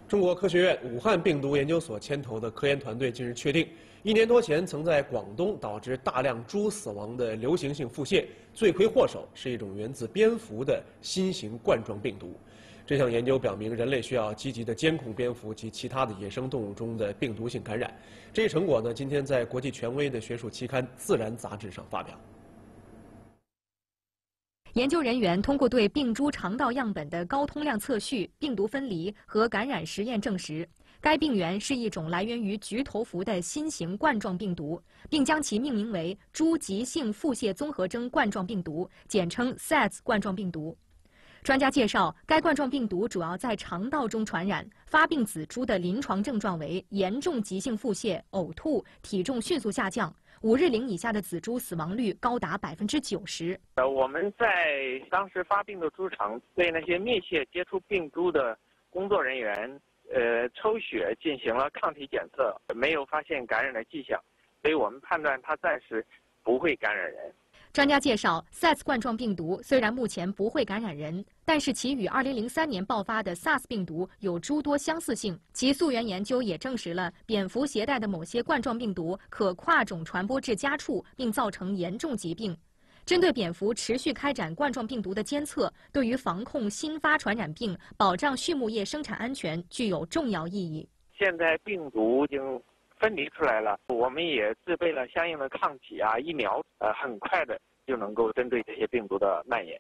中国科学院武汉病毒研究所牵头的科研团队近日确定，1年多前曾在广东导致大量猪死亡的流行性腹泻，罪魁祸首是一种源自蝙蝠的新型冠状病毒。这项研究表明，人类需要积极地监控蝙蝠及其他的野生动物中的病毒性感染。这一成果呢，今天在国际权威的学术期刊《自然》杂志上发表。研究人员通过对病猪肠道样本的高通量测序、病毒分离和感染实验证实，该病原是一种来源于菊头蝠的新型冠状病毒，并将其命名为猪急性腹泻综合征冠状病毒，简称 SARS 冠状病毒。专家介绍，该冠状病毒主要在肠道中传染，发病仔猪的临床症状为严重急性腹泻、呕吐、体重迅速下降。5日龄以下的仔猪死亡率高达90%。我们在当时发病的猪场对那些密切接触病猪的工作人员，抽血进行了抗体检测，没有发现感染的迹象，所以我们判断它暂时不会感染人。专家介绍 ，SARS 冠状病毒虽然目前不会感染人，但是其与2003年爆发的 SARS 病毒有诸多相似性。其溯源研究也证实了蝙蝠携带的某些冠状病毒可跨种传播至家畜，并造成严重疾病。针对蝙蝠持续开展冠状病毒的监测，对于防控新发传染病、保障畜牧业生产安全具有重要意义。现在病毒已经分离出来了，我们也制备了相应的抗体疫苗，很快的就能够针对这些病毒的蔓延。